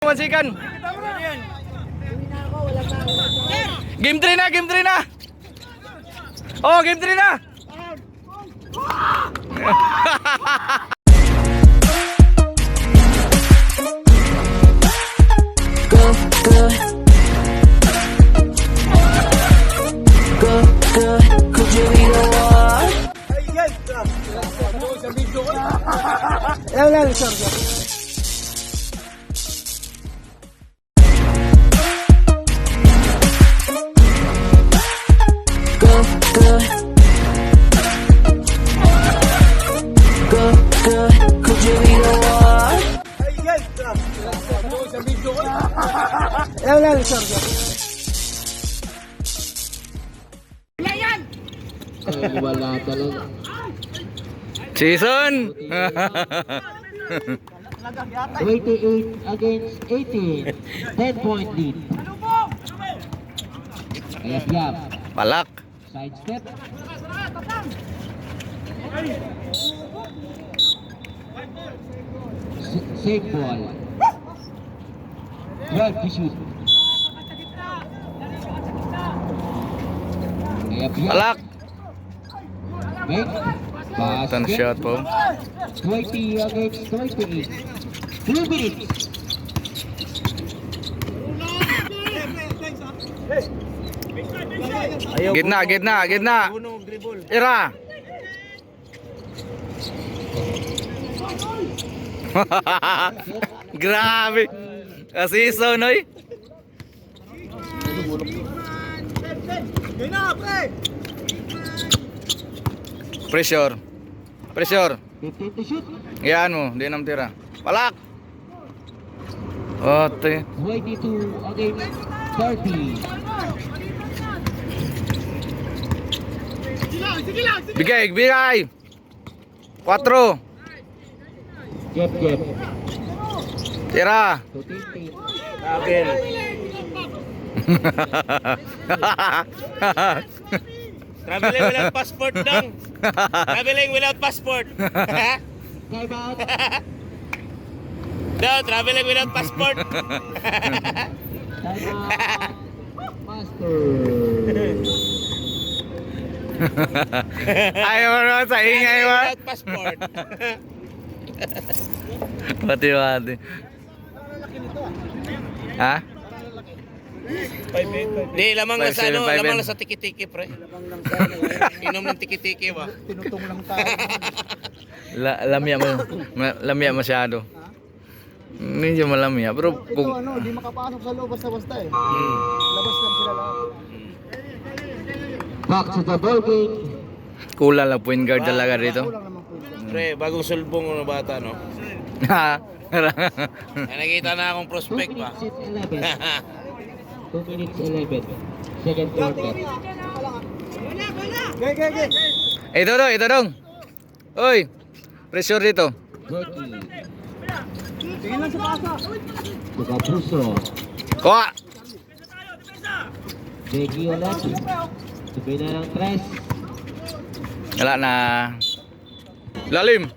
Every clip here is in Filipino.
Masikan. Game 3 na, game 3 na. Oh, game 3 na. Could you be the one? Could you be the one? Wala talaga. Season. 28 against 18. 10-point lead. Yap. Palak. Side step. Safe ball. 12 to shoot. Yap. Palak. Wait. Tan shot po. 20 against 28. 2 minutes. Gitna. Ira. Grabe. Asiso noy. Pressure. 15 to shoot. Yan mo, di nam tira. Palak. Ote. 22 against 30. Bigay. 4. Jeb. Tira. To 15. Traveling without passport lang. Traveling without passport. Time out. No, traveling without passport. Time out. Master. Ayaw mo naman sa ingay mo. Without passport. Mati. Ha? Di, lamang na sa 5-7, ano, 5-7. lamang na sa tiki-tiki, pre. Inom ng tiki-tiki ba? Tinutong lang tayo. Lamya masyado. Medyo malamya. Pero Ito kung di makapasok sa loob basta-basta eh. Labas lang sila lahat. Back to the ball game. kulang lang point guard talaga dito. Kulang naman po ito. Pre, bagong sulbong ng bata, no? Ha? Ay, nakita na akong 2 prospect ba? minutes and 11. 2 minutes 11. Second quarter. Gay. Ito dong. Oy. Pressure dito. Rocky. Tingin lang sa pasa. To Capuso. Kuha. Becky ulit. Sabay na ng 3. Wala na. Lalim.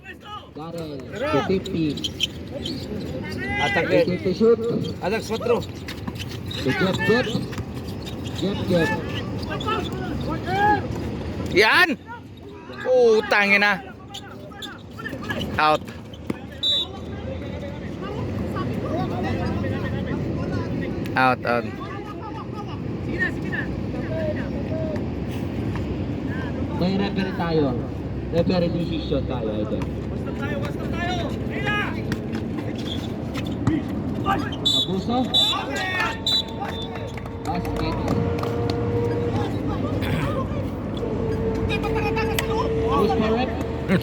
Darrell. To 50. Atak 18 to shoot. Atak 4. To Jeb. Jeb. Yan. Tangin na. Out. May referee tayo. Referee decision tayo. Ito. Capuso. Basket. Who's correct? 0.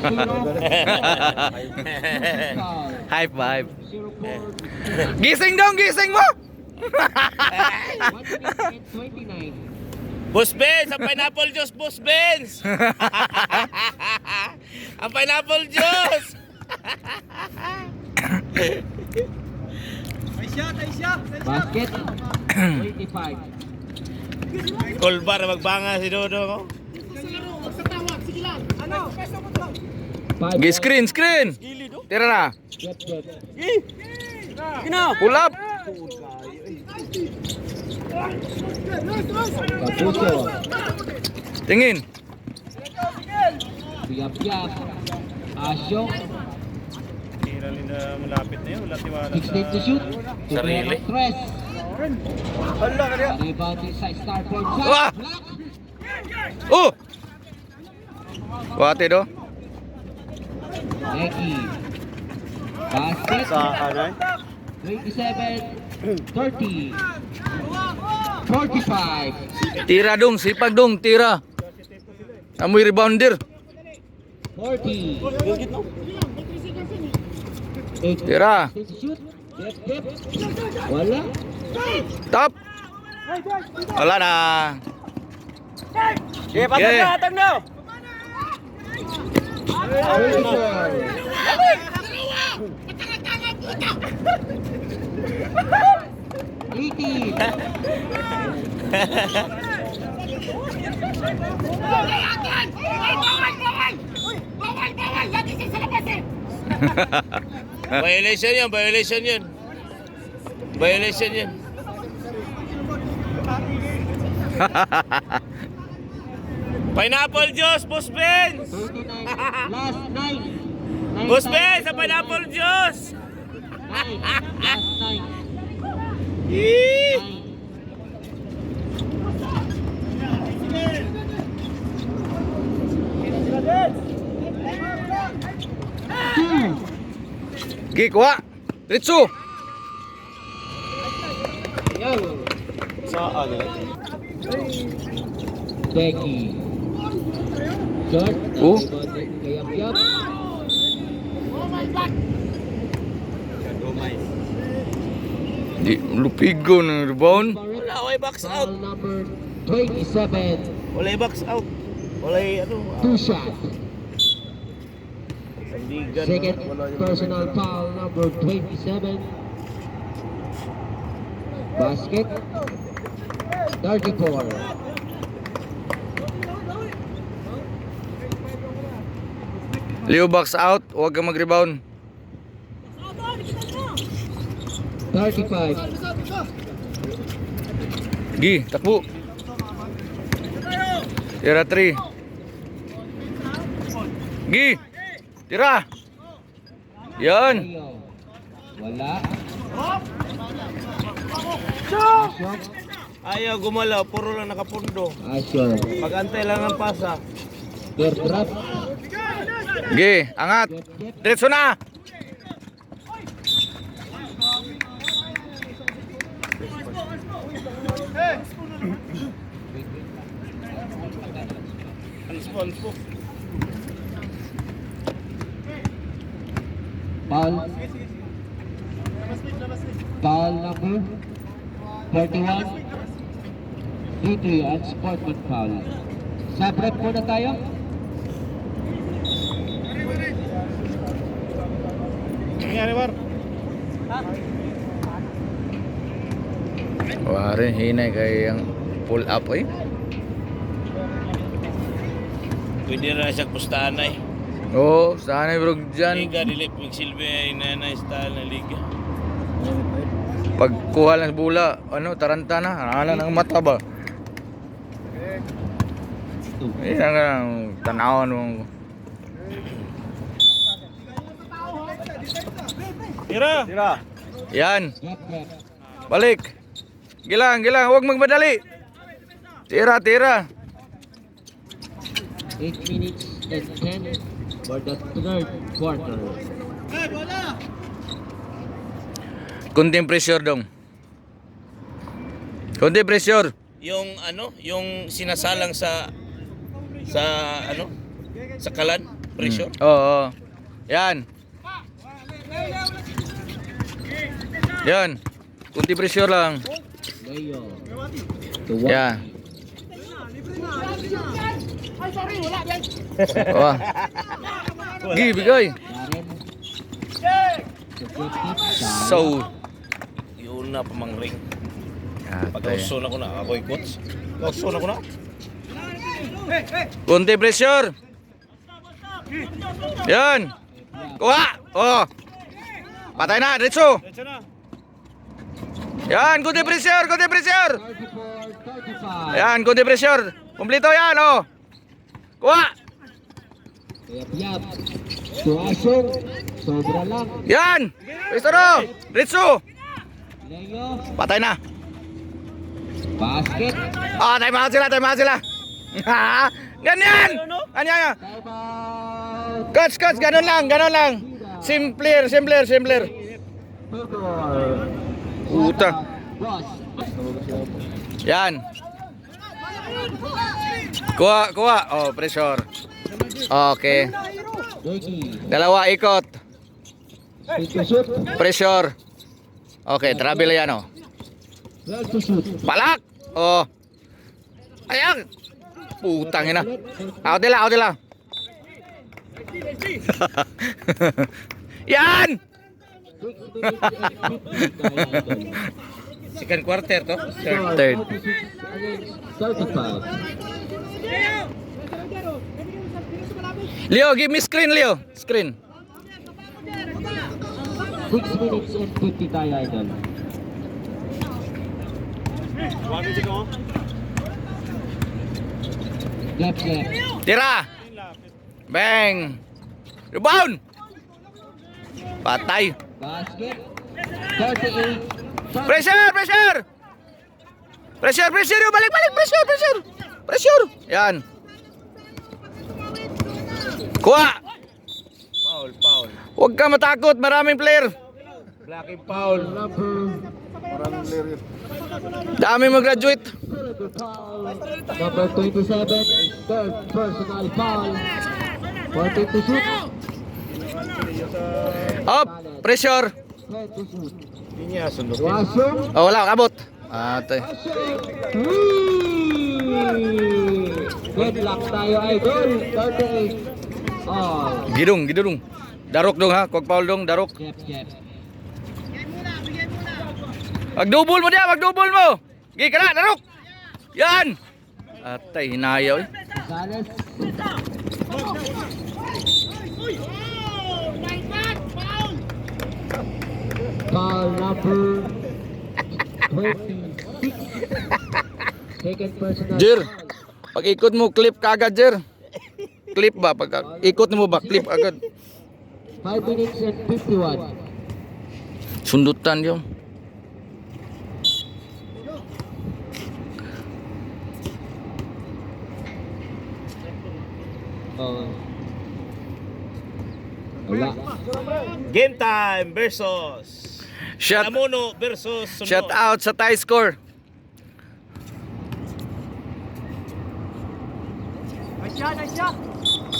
High five. 0-4. Gising mo. 1 minute and 29. Boss Benz, ang pineapple juice, Boss Benz. Ang pineapple juice. Basket. 25. Kolbar, magbanga si Dodo, no? Screen. Tira na. Yep. Pull up. Kapuso. Tingin. Piyap-piyap. Asyo. Tira nila malapit na yun. Wala tiwala 16 to shoot. Sarili. Tres. Rebound inside Starboard. Wah! Oh! Wate do. Becky. Basket. Sa ano 27, 30, 45, Tira dong, sipag dong, tira. Amoy rebounder. 40. Tira. Shoot. Dip. Wala. Top. Wala na. Okay, patag na. 18. Violation yun, violation yun. Violation yun. Pineapple juice, Boss Ben! 39. Last 9. Boss Ben, sa pineapple juice! 9. Last 9. Yee! 2. Gi, kuha. Ritsu. Sa ano? Becky. Short. Oh. Kayap-yap. Di, lupigo ng rebound. Wala, way box out. Foul number 27. Wala box out. Wala ano. 2 shot. Sandigan. Second personal foul number 27. Basket. 34. Leo box out, huwag kang mag-rebound. 35. Gi, takbo. Tira 3. Gi, tira. Yan. Wala. Ayaw gumalaw, puro lang nakapundo. Asyo. Magantay lang ng pasa. Third drop. Gi, angat. Diretso na. Foul. Foul number 31. D3 at sportman foul. Sa prep muna tayo. Nangyari, Bar? Wari, hinay kay ang pull up eh. Pwede na siya pustahan ay. Oo, sana bro dyan. Liga, dilip, magsilbi ay nanay style na liga. Pagkuha lang sa bula, ano, taranta na. Ano ng mata ba? Yan ang tanawan mo. Tira! Tira! Yan, Drop prep. balik. Gilang, huwag magmadali. Tira. 8 minutes and 10 for the third quarter. Kunting pressure dong. Kunting pressure. Yung ano, yung sinasalang sa ano, sa kalan, pressure. Oo. Yan. Yan. Kunting pressure lang. Leo. To one. Yan. Oh. Gi, bigay. Darren. To 50. So. Yun na pamangring. Atay. Pag-auson ako na, ako'y coach. Pag-auson ako na. Kunting pressure. Yan. Kuha. Oh. Patay na, diretso. Diretso na. Yan, kunti pressure, kunti pressure. 34-35. Yan, kunti pressure. Kumplito yan, oh. Kuha. Yap-yap. Suasong. Sobra lang. Yan. Pistoro. Ritsu. Leo. Patay na. Basket. Ah, time out sila, time out sila. Ganyan. Ganyan. Time out. Coach, coach, ganun lang, ganun lang. Simpler, simpler, simpler. Puta. Boss. Yan. Kuha, kuha. Oh, pressure. Okay. Jakey. Dalawa ikot. Straight to shoot. Pressure. Okay, travel yan, oh. 12 to shoot. Palak. Oh. Ayan. Putang ina. Out nila, out nila. Yan. 6 minutes and 50. Second quarter to. Third. 35. Leo, give me screen, Leo. Screen. 6 minutes and 50 tayo, idol. Gap, gap. Tira. Bang. Rebound. Patay. Basket. 38. Pressure, pressure. Pressure, pressure. Balik, balik. Pressure, pressure. Pressure. Yan. Kuha. Foul, foul. Huwag ka matakot. Maraming player. Blocking foul. Dami mag-graduate. Number 27 is third personal foul. 14 to shoot. Up. Pressure. 10 to shoot. Hindi niya sundot. Wasong. Oh, wala. Kabot. Ate. Good luck tayo, idol. 38. Oh, Gidung, gidung. Darok dong ha. Kog foul dong. Darok. gap, gap. Mag-double mo dia. Mag-double mo. Gigi ka na. Darok. Yan. Atay. Hinayaw eh. Gonzales. Foul number 26. Second personal Jer. foul. Pag ikot mo, clip ka agad, Jer. Clip ba? Pag ikot mo ba? Clip agad. 5 minutes and 51. Sundutan yun. Oh. Wala. Game time versus Shut, Lamuno versus Sunod. shut out sa tie score.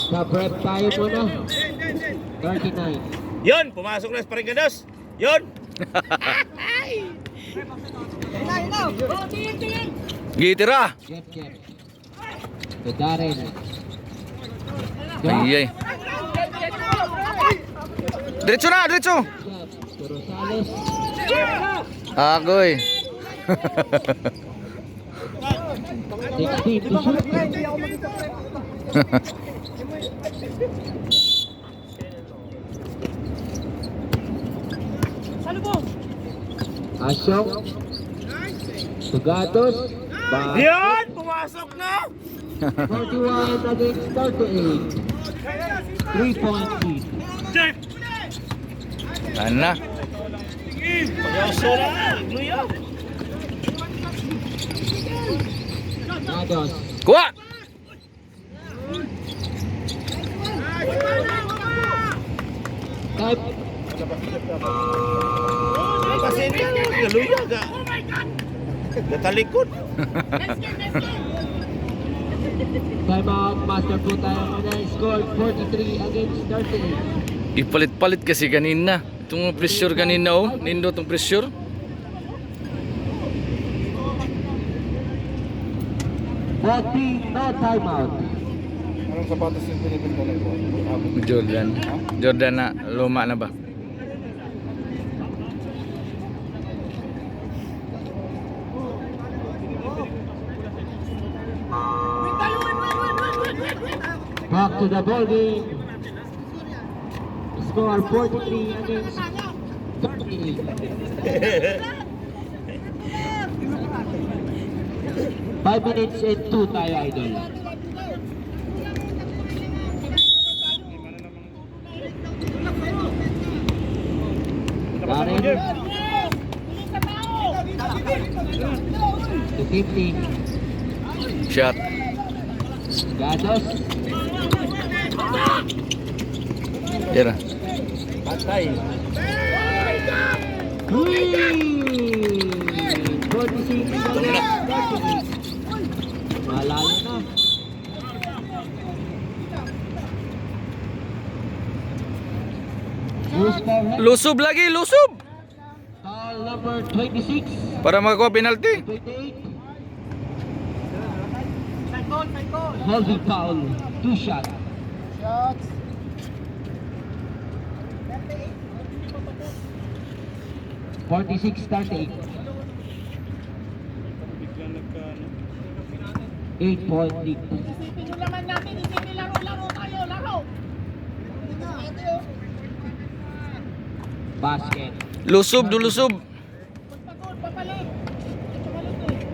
Sa-prep tayo muna. 39. Yon, pumasok na sa Paringados. Yon. Gitira. Jep, Jep. To Darren. Ayay. Diretso na, diretso. Jep. To Rosales. Agoy. 16 to shoot. Asyong. Tugatos. Yon, pumasok na. 41 against 38. 3-point lead. Ana. Pag-yoso na. Luya. Nados. Kuha. Type. Kasi niya, luya ga. Gatalikod. Time out. Master po tayo muna. Scored 43 against 38. Ipalit-palit kasi kanina. Itong pressure kanina oh. Nindo itong pressure. No timeout. Anong sapatos yung pinipinta na ito? Jordan. Jordan na. Luma na ba? Back to the ball game. Score 43 against 38. 5 minutes and 2 tayo, idol. Karen. To 50. Shot. Gados. Tira. Patay. 46 malayo na. Use power. Lusob lagi, lusob. Foul number 26. Para makakuha penalty. 28. Holding foul. 2 shot. Shots. 46-38. Biglang nagka... 8-point lead. Isipin nyo naman natin, isipin laro tayo, laro! Basket. Lusob, lusob. Pagpagod, papalik! Ito balik eh.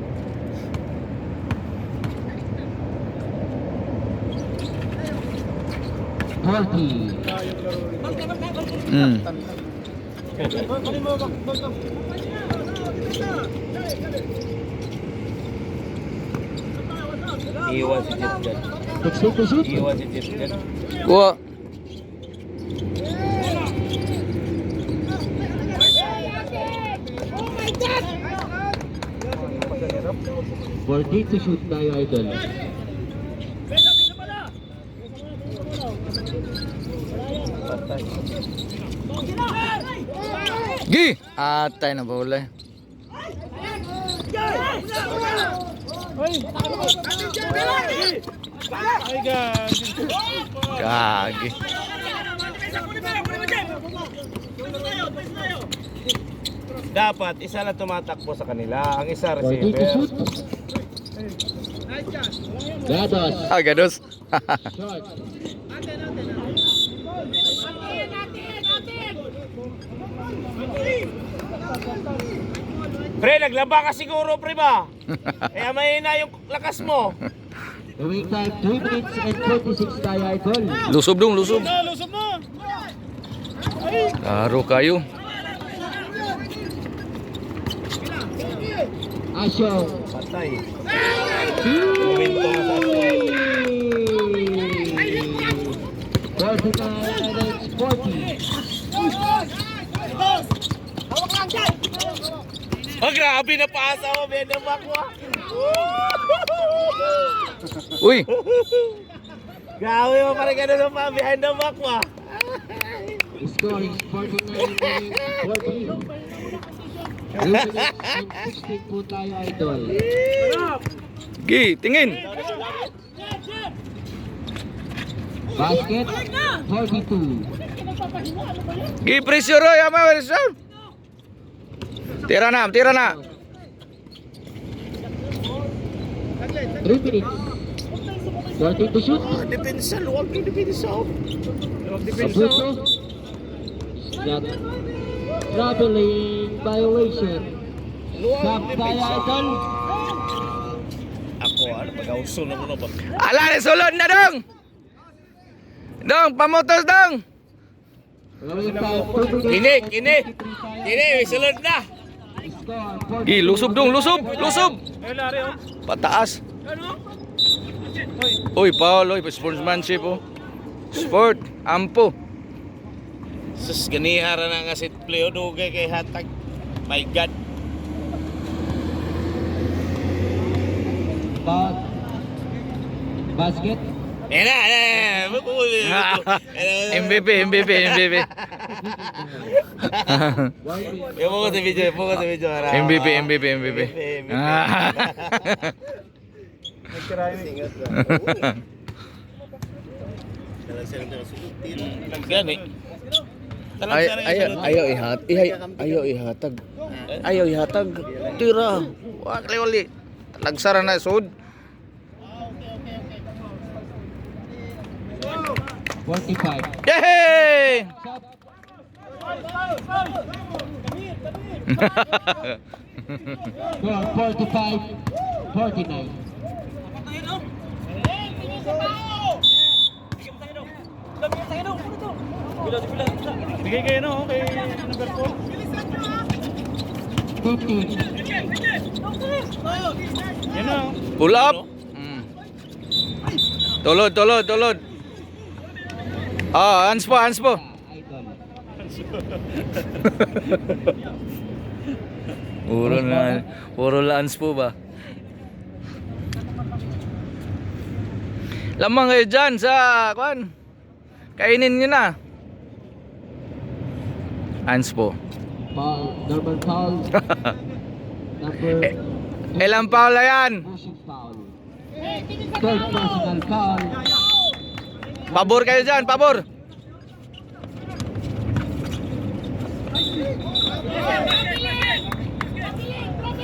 Mm. Iwan si Jet dyan. Take to shoot. Iwan si Jet dyan. Kuha. Oh my God! 14 to shoot tayo, idol. Gi! Atay na bola. Ay, God. Gagi. Dapat isa lang tumatakbo sa kanila. Ang isa 14 to receiver. shoot. Gados. Ah, gados. Short. Pre, naglaba ka siguro, pre ba? Kaya mahina yung lakas mo. Going time 3 minutes and 26 tayo, idol. Lusob dong, lusob. Lusog mo! Karo kayo. Asyo. Patay. Momento nga sa atin. 49 against 40. Oh, grabe na paasa mo, Benamak mo. Uy, Grabe mo, parang gano'n pa, behind the back mo. Score is 49 against 40. 2 minutes and 16 po tayo, idol. Gi, tingin. Basket 42. Gi, pressure roy, ama, pressure. Tira na, tira na. 3 minutes. 14 to shoot. Depensa, luwag yung depensa. Kapuso. That traveling violation. Stop tayo, idol. Ako, ano, pag-auso na muna ba? Ala, sulod na dong. Dong, pamotos dong. Going time 2 minutes. Kini, and kini. 53 tayo. Kini, sulod na. Score Gi, lusob dong, lusob, lusob. Ay, lari, oh. Pataas. Uy, Paul, uy, sportsmanship oh. Sport, ampo. Sus, ganihara na nga si Pleo Dugay kay Hatag. My God. Basket. MVP, MVP, MVP. Yung mo sa video, yung mo sa video. MVP, MVP, MVP. Gani. Ayaw ihatag. Ayaw ihatag. Tira. Wag wali. Lagsara na sud. 45. Yay! Score 45. 49. Bigay kayo no, kay number 4. 15. Yan na. Pull up. Tulod, tulod, tulod. Ah, hands po, hands po. Idol. Puro hands po ba? Lamang kayo dyan sa, kuan. Kainin nyo na. Hands po. Foul. Normal foul. Number Ilang paula yan? pushing foul. Third personal foul. Pabor kayo dyan, pabor.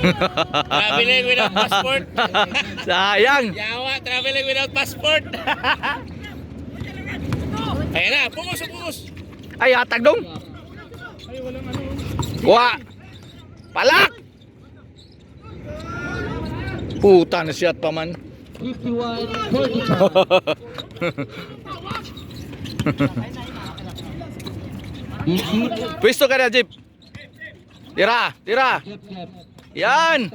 Traveling without passport. Sayang. Yawa, traveling without passport. Ayan na, pungos, pungos. Ay, hatag dong. Kuha. Palak. Puta na shot pa man. 51-45. Pwesto ka na, Jeep. Tira, tira. Jep, jep. Yan.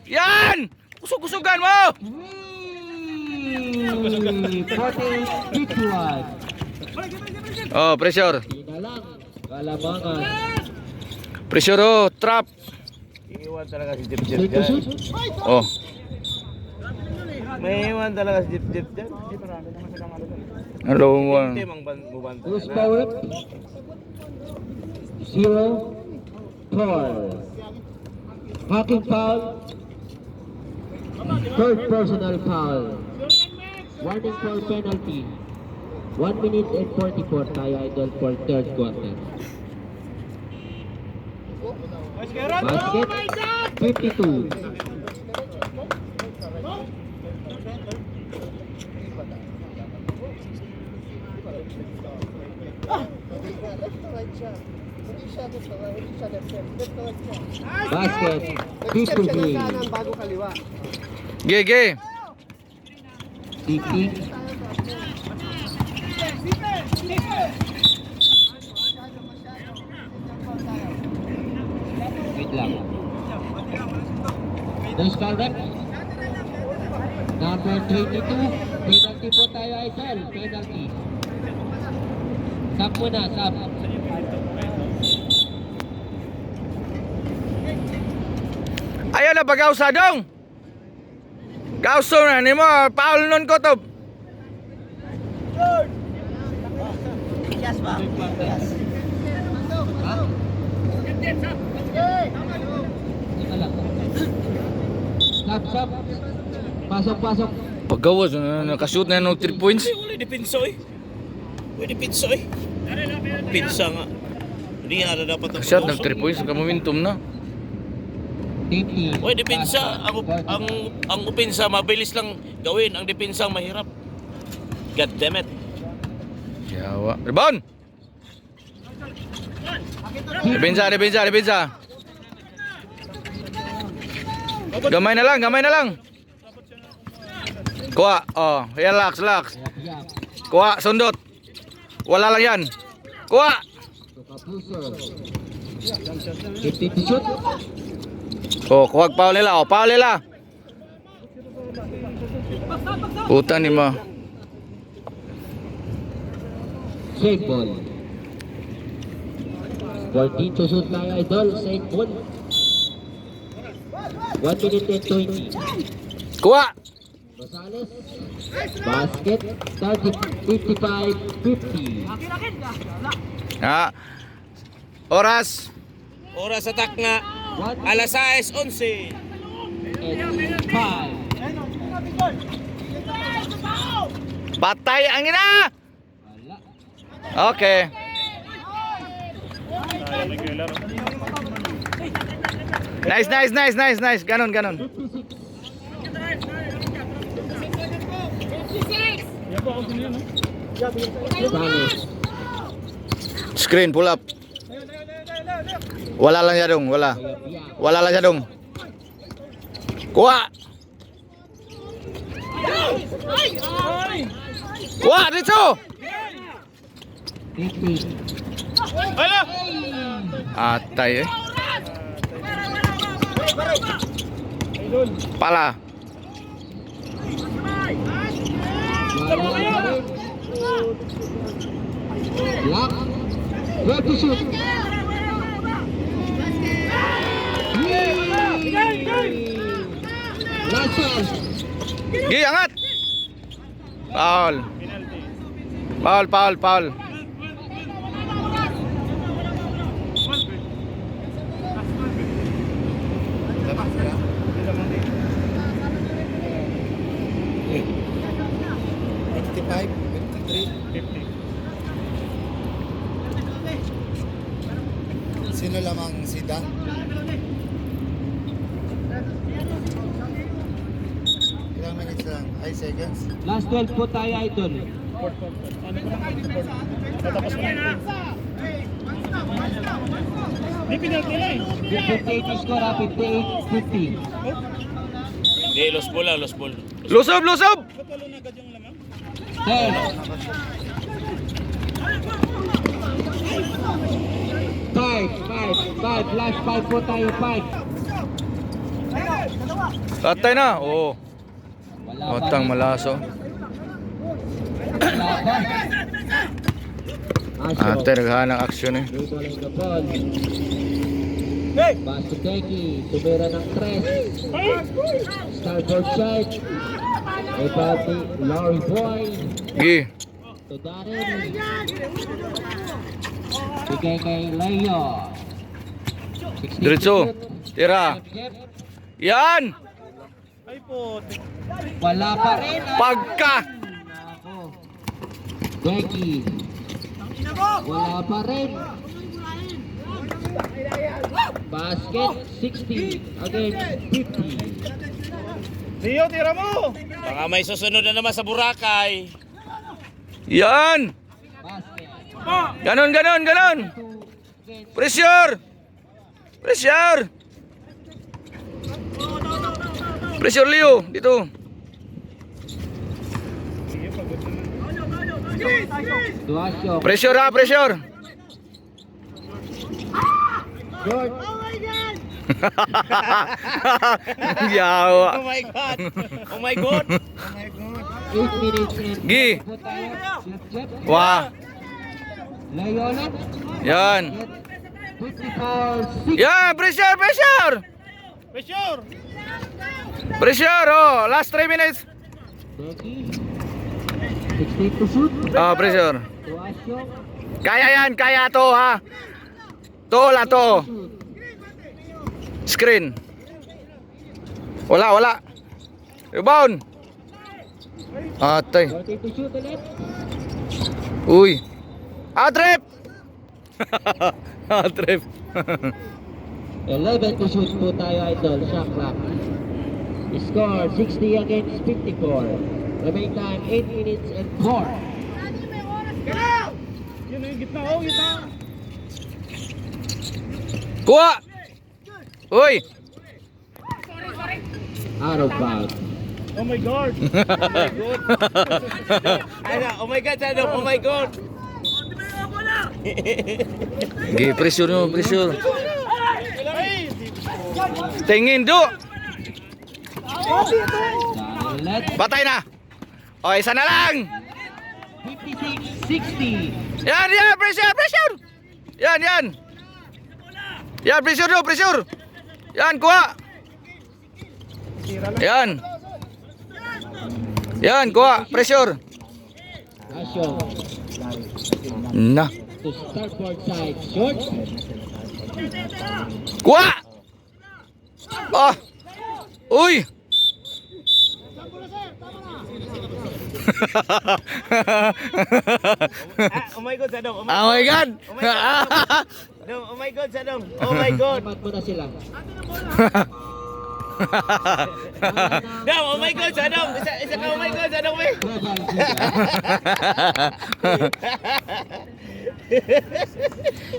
Yan. Kusog-kusugan mo. 40-51. Oh, pressure. Pinalang. Kalamangan. Pressure, oh, trap. Iiwan talaga si Jeep Jeep Take to dyan. shoot. Oh. May iwan talaga si Jeep Jeep dyan. Hello, Team ang bubanta. Who's power up? 0-4. Hacking foul. Third personal foul. Warning for penalty. 1 minute and 44 tayo idol for third quarter. Basket 52. Basket 53. Kanan bago kaliwa. GG. Safety. Wait lang. Those correct. Number 22. Penalty po tayo idol. Penalty. Sub muna, sub. Ayaw na bagaw sa dong. Kauso na ni mo, paul nun ko to. Yes ba? Yes. Ika lang. Sub, sub. Pasok, pasok. Paggawas, nakashoot na ng 3 points. Wala dipinso eh. Wala dipinso eh. Pinsa nga. Hindi nga na dapat ang Shot ng 3 points, momentum na. Safety. Wala dipinsa. Ang upinsa mabilis lang gawin. Ang dipinsa mahirap. God damn it. Yawa. Rebound! Depensa, depensa, depensa. Gamay na lang, gamay na lang. Kuha, oh, relax, relax. Yak. Kuha, sundot. Wala lang yan. Kuha. Kapuso. 50 to shoot. Oh, kuha paul nila, oh, paul nila. Puta ni mo. Safe ball. 14 to shoot tayo idol. Safe ball. 1 minute and 20. Kuha. Rosales. Basket. 55-50. Ha. Oras. Oras atak na. 1 Alas 6:11. and 5. Patay ang ina. Wala. Okay. Ayaw may kailar. Nice, nice, nice, nice, nice. Ganon, ganon. 56. Yan po ako sinyo, no? Rosales. Screen, pull up. Wala lang siya dong, wala. Wala lang siya dong. Kuha. Kuha, dito! 50. Hala! Atay eh. Pala. Wala pa rin. Lock. Ready to shoot. Last one. Gi, angat! Foul. Foul, foul, foul. Sino lamang si Dan? Ilang minutes lang? Ay, seconds? Last 12 po tayo, idol. Tatapos ko na yun. May penalty na eh. 58 score, 58-50. Hindi, lost ball lang, lost ball. Lusob, lusob! Ba't walo na agad yung lamang? 5. Last 5 po tayo, 5. Tatay na. Oo. Wala Otang malaso. Wala pa. Asyo. Ate, naghahan ng aksyon eh. Dito lang the ball. Basuteki, tumira ng 3. Starboard side. Ipati, Larry Boy. Gi. To Darren. Bigay kay Leo. 60 Diretso. shoot. Tira. Jeff. Yan! Ay po. Wala pa rin. Pagka! Ako. Becky. Wala pa rin. Basket 60 against 50. Rio, tira mo! Baka may susunod na naman sa Boracay. Yan! Basket. Ganon, ganon, ganon! Pressure! Pressure! Pressure, Leo! Dito! Duasyo. Pressure ha, pressure! George. Yawa! Oh my God! Oh my God! 8 minutes and Gi. po tayo. Jeff. Wah! Leonet. Yan! 54-6. Yan! Pressure, pressure! Pressure! Pressure, oh! Last 3 minutes! Becky. 16 to shoot. Ah, pressure! Duasyo. Kaya yan, kaya to ha! To la to! Screen! Wala, wala! Rebound! Atay! 40 to shoot ulit. Uy! Outrip! Outrip! 11 to shoot po tayo, idol. Shot clock. Score 60 against 54. Remain time 8 minutes and 4. Yun yung gitna, oh, gitna! Kuha! Uy! Out of bounds. Oh my God! Ano? Oh my God, Shadow! Oh my God! Gi, pressure mo, pressure. Ay! Tingin do! Ulit. Patay na! O, isa na lang! 56-60. Yan, yan! Pressure, pressure! Yan, yan! Yan, pressure do, pressure! Yan, kuha! Yan! Yan, kuha! Pressure! Asyo. Na! To starboard side. Short. Kuha! Oh! Uy! Oh my God, Shadow! Oh my God! Oh my God, Shadow! Oh my God! Timeout mo na sila. No, oh my God, Shadow! Isa ka, oh my God, Shadow! Global sila.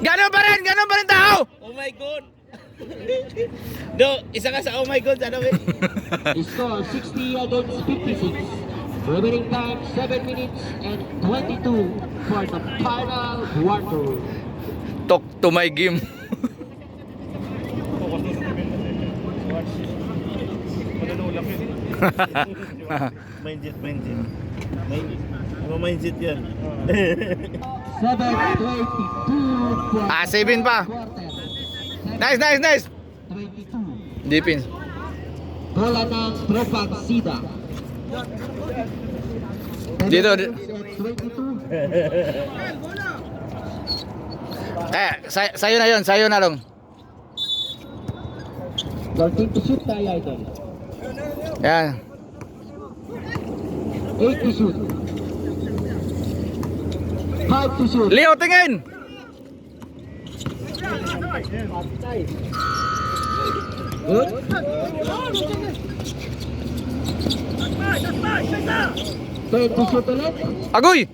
Ganon pa rin tao! Oh my God! Do, isa ka sa oh my god, ano eh? Score 60 against 56. Remaining time 7 minutes and 22 for the final quarter. Talk to my game. Focus mo sa Pilipinas eh. Watch. Mananulak yun. Mindset. Mindset yan. 7:22 for Ah, 7 pa. quarter. Nice. 22. Defense. Bola ng Tropang Sida. Dito. 22. Sa'yo na yun. Sa'yo na lang. Your team to shoot tayo, Idol. Yan. 8 to shoot. 5 to shoot. Leo, tingin. Good. 10 to shoot ulit. Agoy.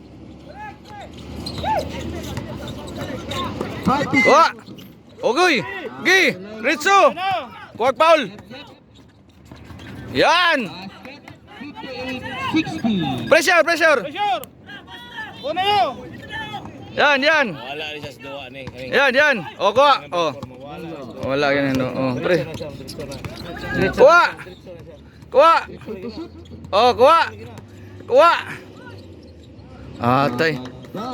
5 to shoot. Kuha. Agoy. Gi. Ritso. Kuha foul. Yan. Basket 58-60. Pressure. Pressure! Una yun! Yan. Wala rin siya sa duwa ni. Yan. O, kuha. O. Wala ganyan. O, pre. Kuha. O, kuha. Atay.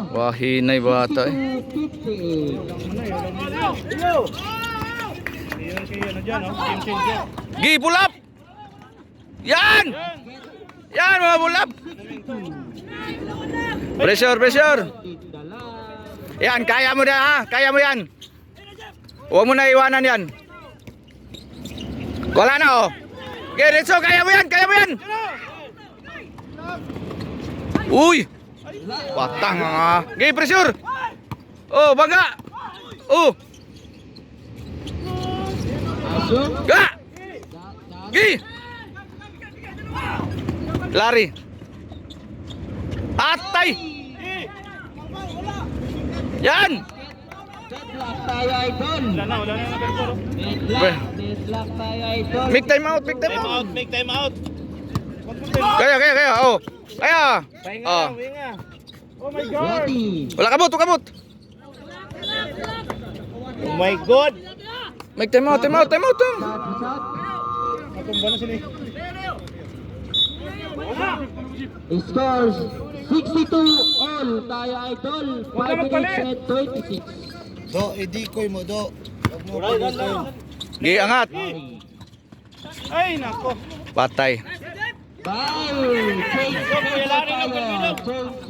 Wahinay bata eh. 58. Yun si ano dyan, oh. Game changer. Gi, pull up. Yan, mga pull up. Pressure. Yan, kaya mo na ha. Kaya mo yan. Huwag mo na iwanan yan. Wala na oh. Okay, Rizzo, kaya mo yan. Uy. Patang nga. Okay, pressure. Oh, bangga. Oh. Ga. Gi. Lari. Atay. Yan. Deadlock tayo, Idol. Wala na number 4. Deadlock tayo, Idol. Make time out. Make time out. Kaya. Oh. Kaya. Oh. Oh my God! Ready. Wala kabot. Oh my god. Make time out. Shot. Matumba na sila eh. Scores 62 all tayo, Idol. 5 minutes and 26. Do, i-decoy mo, Do. Huwag mo pag-decoy. Gi, angat. Ay, nako. Patay. Foul. Change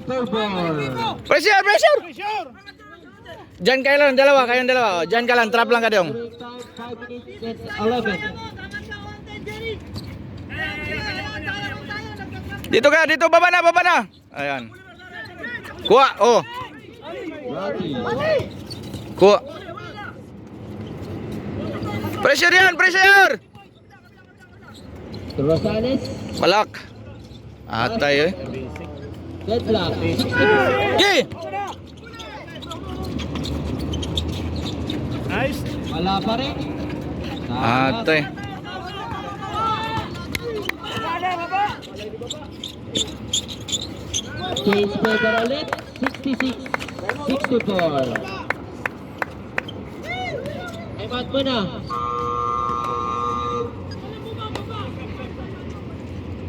scoreboard. Pressure. Pressure! Diyan kayo lang, dalawa. Oh, diyan ka lang, trap lang ka dong. 5 minutes and 11. Dito, baba na. Ayan. Kuha, oh. Ready. Kuha. Pressure. Rosales. Malak. Atay eh. Deadlock. Gi. Nice! Wala pa rin. Atay. Change paper ulit. 66-64. Ay, mat mo na.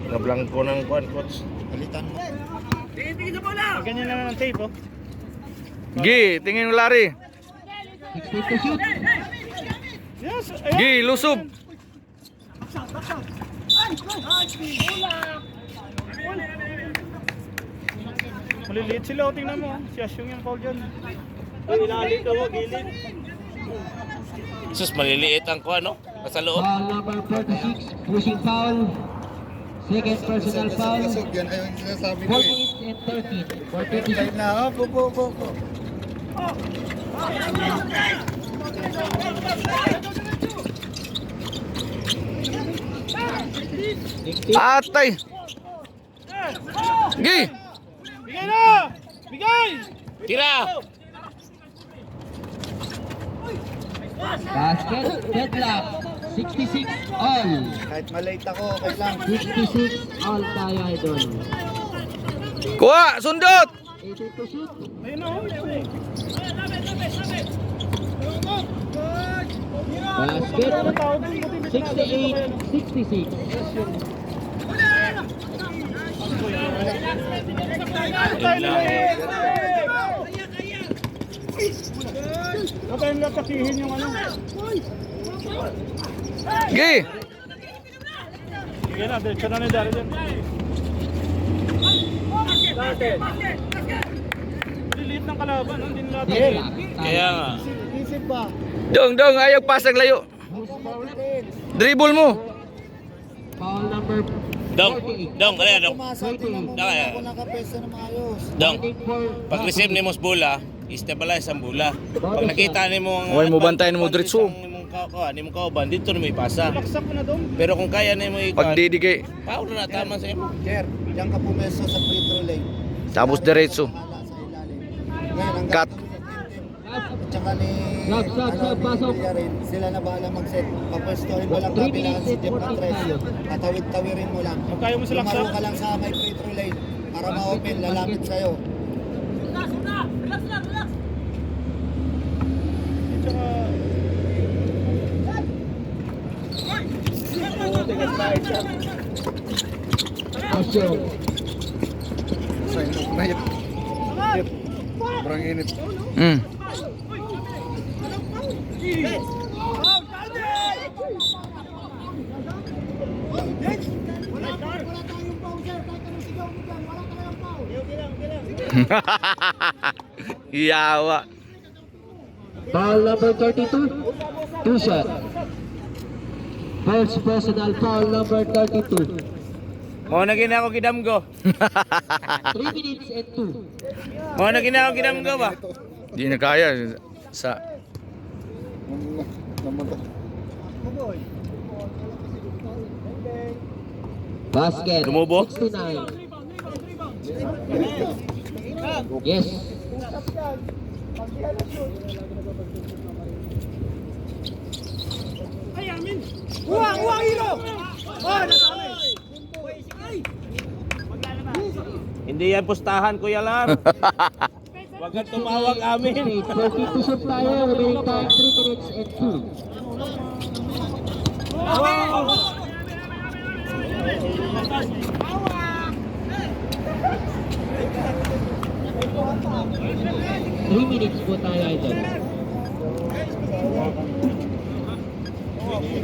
Nablangko ng kwan, coach. Palitan mo. Ganyan lang ng tape, oh. Gi, tingin mo lari. 60 to shoot. Yes! Gi, lusob. Maliliit sila, oh. Tingnan mo. Si Asyong yung foul dyan. Sus, maliliit ang kuha, no? Nasa loob. Foul number 46. Pushing foul. Second personal foul. Pasok, yan ay yung sinasabi ko 4 eh. minutes and 13. 14 Time na, oh, po. Atay. Gi. Bigay na! Bigay! Tira! Basket. Deadlock. 66 all. Kahit malate ako, okay lang. 66 all tayo idol. Kuha, sundot. 80 to shoot. Ayun na, oh. Basket. 68-66. Huwag kayong latakihin yung ano. Gi. Sige na, diretso na ni Dari dyan. Lilit ng kalaban, hindi nila Kaya nga. Isip ba? Dong, ayaw pasang layo. Dribble mo. Foul number Dong, kaya dong. Pumasok, tingnan mo muna ako nakapesa na maayos. Dong, pag receive ni mo sa bola, stabilize ang bola. Pag nakita ni mo ang Huwag mo bantayan mo diretso. Ni mo kauban, dito na mo ipasa. Laksak mo na doon. Pero kung kaya na mo ikuan, Pagdidigay. paano na tama sa imo? Jer, diyan ka pumesto sa free throw lane. Tapos diretso. Bahala sa ilalim. Ngayon, ang Cut. gagawin sa team, at saka ni pasok. Villarin, sila na bahala mag-set. Papwestohin mo lang kabilaan si Jeff Patres. Tatawid-tawirin mo lang. Kung kaya mo sila Lumaro ka lang sa may free throw lane para ma-open, lalapit sa'yo. Pasok. Hmm. Yawa. Foul number 32. Two shot. First personal foul number 32. Mo na gina ako gidamgo. 3 minutes and 2. Mo na gina ako gidamgo ba? Di na kaya sa Basket. Tumubo? 69. Yes. Hindi yan pustahan, Kuya Lar. Huwag kang tumawag amin. 42 shot tayo. Remaining time 3 minutes and 2. Three minutes po tayo idol.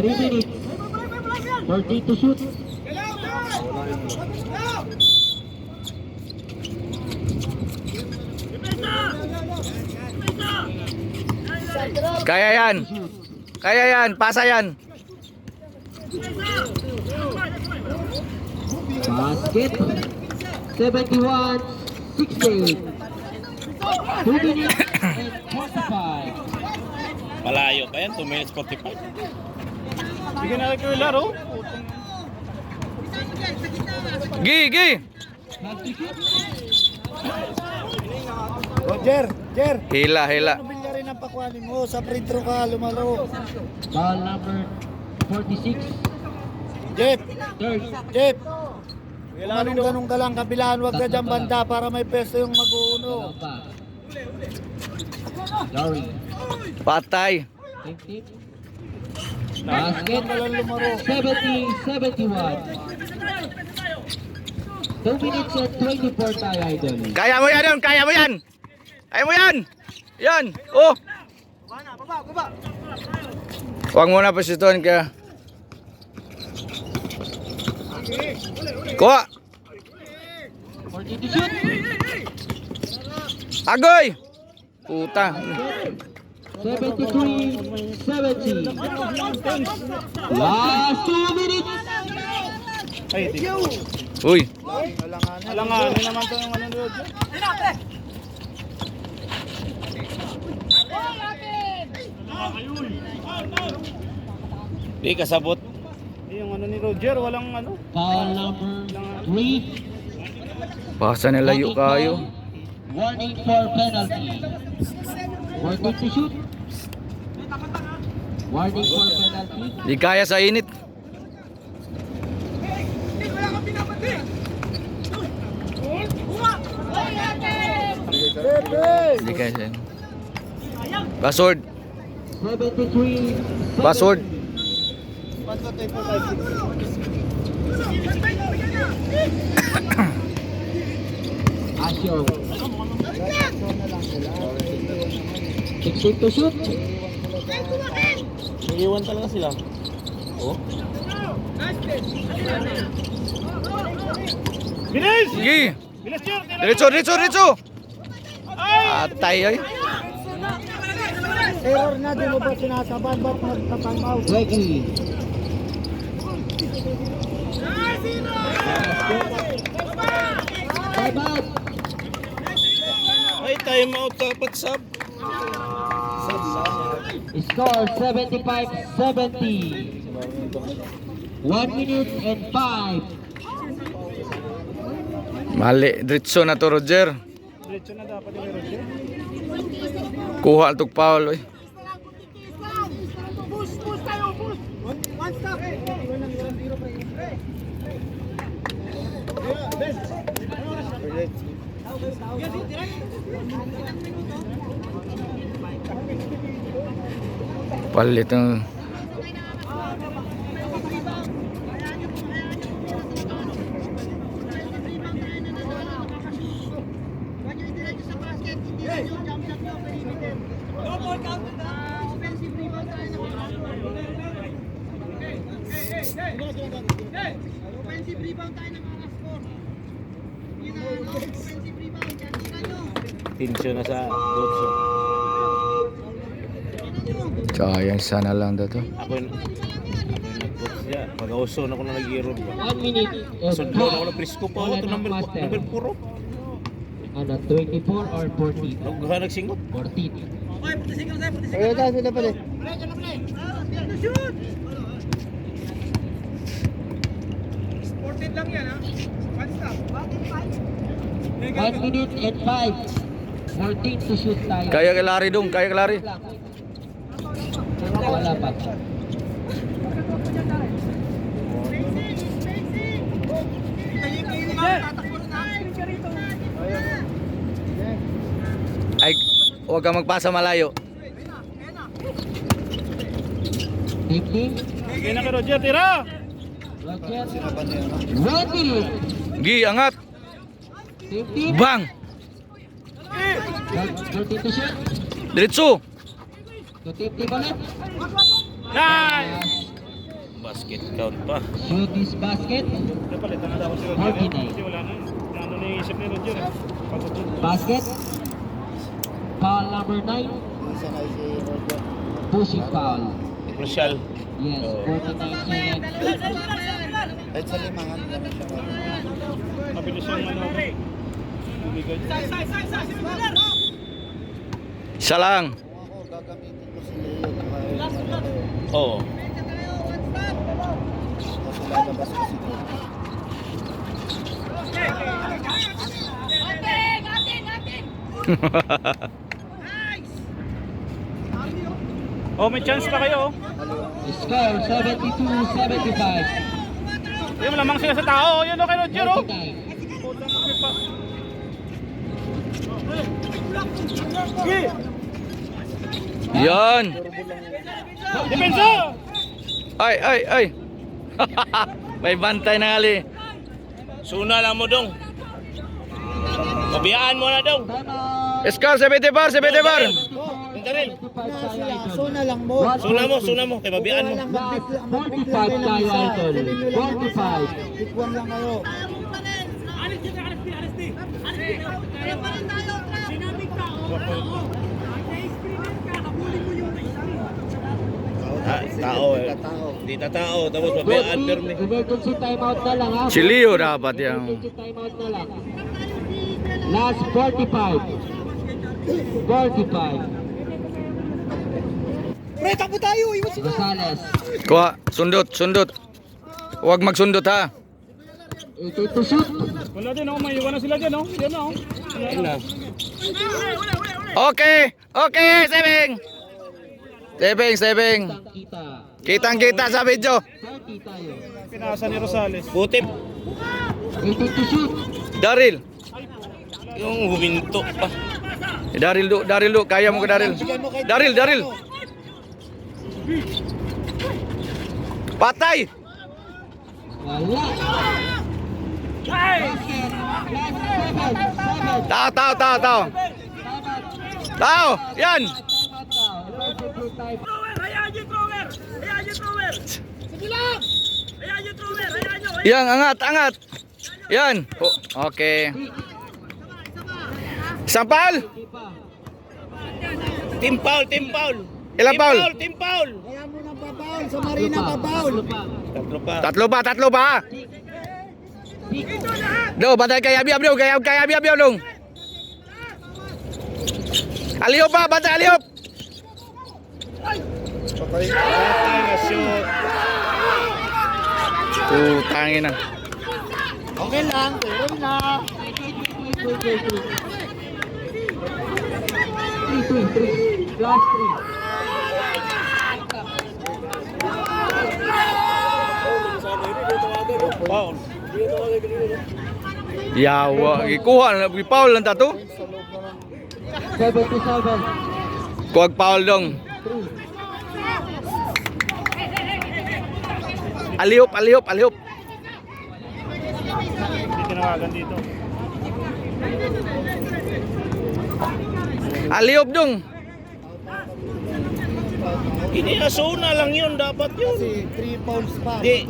3 minutes. 40 to shoot. kaya yan. Kaya yan, pasa yan. Basket. 71-68. 2 minutes and 45. Malayo pa yan, 2 minutes 45. Sige na kayo laro. Gi. Roger, Jer, Hila. ano Villarin ang pakuhanin mo? Sa free throw ka, lumalo. Foul number 46. Jeff, Third. Jeff. Ganun ka lang, kabilaan, wag ka dyan banda para may peso yung mag-uuno. Dory. Patay. 50. Basket. 70-71. 2 minutes and 24 tayo idol. Kaya mo yan yun, kaya mo yan. Kaya mo yan. Yan. Oh. Huwag mo na pasituan kaya. Kuha. 40 to shoot. Agoy. Puta. 73-70. Last 2 minutes. Ay, di. Uy. Alanganin naman to yung ano doon. Di kasabot. Yung ano ni Roger, walang ano. Foul number 3. Basa na layo kayo. Warning for penalty. 40 to shoot. Warning for penalty. Di kaya sa init. Di kaya sa init. Password. 73. Password. 70. Asyo. 16 to shoot. Naiiwan talaga sila. Oh. Bilis! Sige. Bilis yun! Diretso, diretso, diretso. Atay ay. Error na, di mo ba sinasaban? Ba't magta-time out? Reggie. Time out. Ay, time out dapat sub. Score 75-70. 1 minute and 5. Mali, diretso na to Roger. Diretso na dapat yung Roger. Kuha altog foul oy. Push tayo, push. One stop. Palit ang Offensive rebound tayo ng mga score. Yun na, offensive rebound. Yan, tingnan nyo. Tensyon na sa Godson. sayang sana lang daw to. Ako yung nag-coach niya. Pag-auson ako na nag-i-roll. 1 minute and Sundlo na ako na presko pa ako. Ito number 4. Ano, 24 or 14? Nagha nagsingot. 14. Ayun tayo sila pala. Shoot! Sported lang yan, ha? One stop. 1 minute and 5. 14 to shoot tayo. Kaya kay Larry dong, kaya kay Larry. Wala pa. Ay, huwag kang magpasa malayo. 15. Sige na kay Roger, tira! Roger. 1 minute. Gi, angat. 15. Bang. 14 to shoot. Diretso. 250 ulit. Nice! Basket count pa. Shoot this basket. Napalitan na dapat si Roger. 49. Kasi wala na. Ano na iisip ni Roger. Pagkakot. Basket. Foul number 9. Isa na si Roger. Pushing foul. Crucial. Yes, 49 seconds. Kahit sa limangan, gano'n siya. Mabilis yung ano. Bumigay. Isa lang. Kung ako, gagamitin ko si Leo. Oo. Kasi lalabas ko si Leo. Oh, may chance pa kayo. Score 72-75. Yung malamang sila sa tao. Yun o kay Roger. Oh. 49. Yan. Depensa! Ay, ay, ay. May bantay na ngali. Suna lang mo dong. Pabiyaan mo na dong. Eskal, 70 bar, 70 bar. Daril. Na sila, suna lang mo. Suna mo. Kay pabiyaan mo. Lang, magbigla 45 lang tayo, ng isa. Idol. Sabihin nyo lang ng isa. 45. Tikwan lang kayo. Tao eh. Hindi na tao. Tapos pabiyaan perme. Emergency timeout na lang ha. Si Leo dapat yan. Emergency timeout na lang. Last 45. 45. Pre, takbo tayo! Iwas Rosales. Kuha, sundot, sundot. Huwag magsundot ha. 18 to shoot. Wala din oh. May iwan na sila dyan oh. Yan oh. Okay, okay, Sebing. Saving. Kita. Kitang-kita sa video. 30 tayo. Pinasa ni Rosales. Putip. 18 to shoot. Daryl. Yung huminto pa. Daryl do. Kaya mo ka Daryl. Daryl. Patay. Wala. Basket. Last 7. Tao. Yan. Yang angat. Yan. Oh, okay. Sampal. Team foul. Ilang foul? Team foul. Kaya mo nang papaul, sa Marina papaul. Tatlo pa. Tatlo pa. Do, bantay kay Abiab dong. Kay Abiab dong. Aliyop pa, bantay aliyop. Patay. Shoot. Tangin na. Okay lang, pero na. 3. Last 3. Foul. Yawa, gikuha na foul lang tato. 77. Kuwag foul dong. 3. Aliyop. Hindi tinawagan dito. Aliyop dong. Iniasona lang yun, dapat yun. Kasi 3 fouls pa. Di.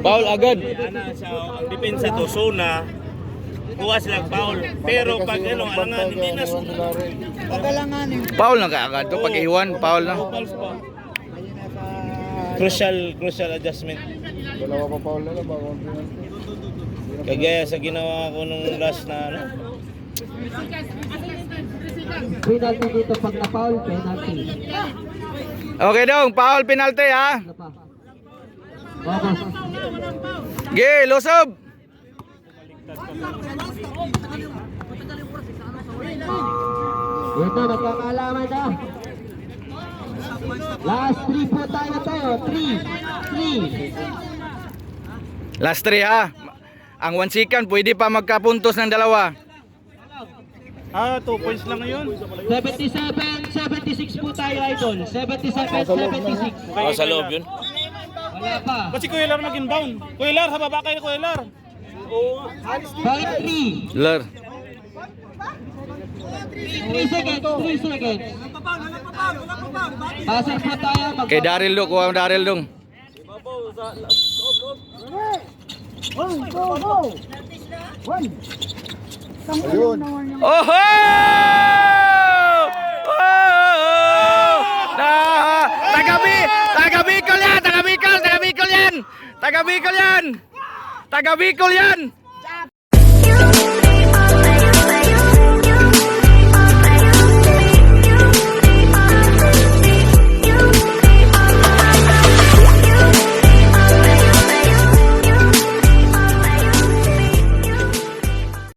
Foul agad. Ana sa ang depensa to zona. Kuha silang foul. Pero pag alangan hindi na zona. Pagalanganin. Foul na kaagad to pag iwan, foul na. Ayun na sa... Crucial adjustment. Dalawa pa paul na lang bago ang Kagaya sa ginawa ko nung last na Penalty dito pag na-foul, penalty. Okay dong, foul penalty ha. Ano pa? Babas. Ge, lusob. Ito, nagkakaalaman na. Last 3 po tayo. 3. Last 3 ha. Ang 1 second pwede pa magkapuntos ng dalawa. 2 points lang ngayon. 76 po tayo, idol. 76. Sa loob yun. Wala pa. Ba't si Kuya Lar mag-inbound? Kuya Lar, sa baba kayo Kuya Lar. Bakit 3? Lar. 3 seconds. Passer po tayo. Kay Daryl do, kuha ang Daryl dong. Ayun. Oho! Taga Bicol yan!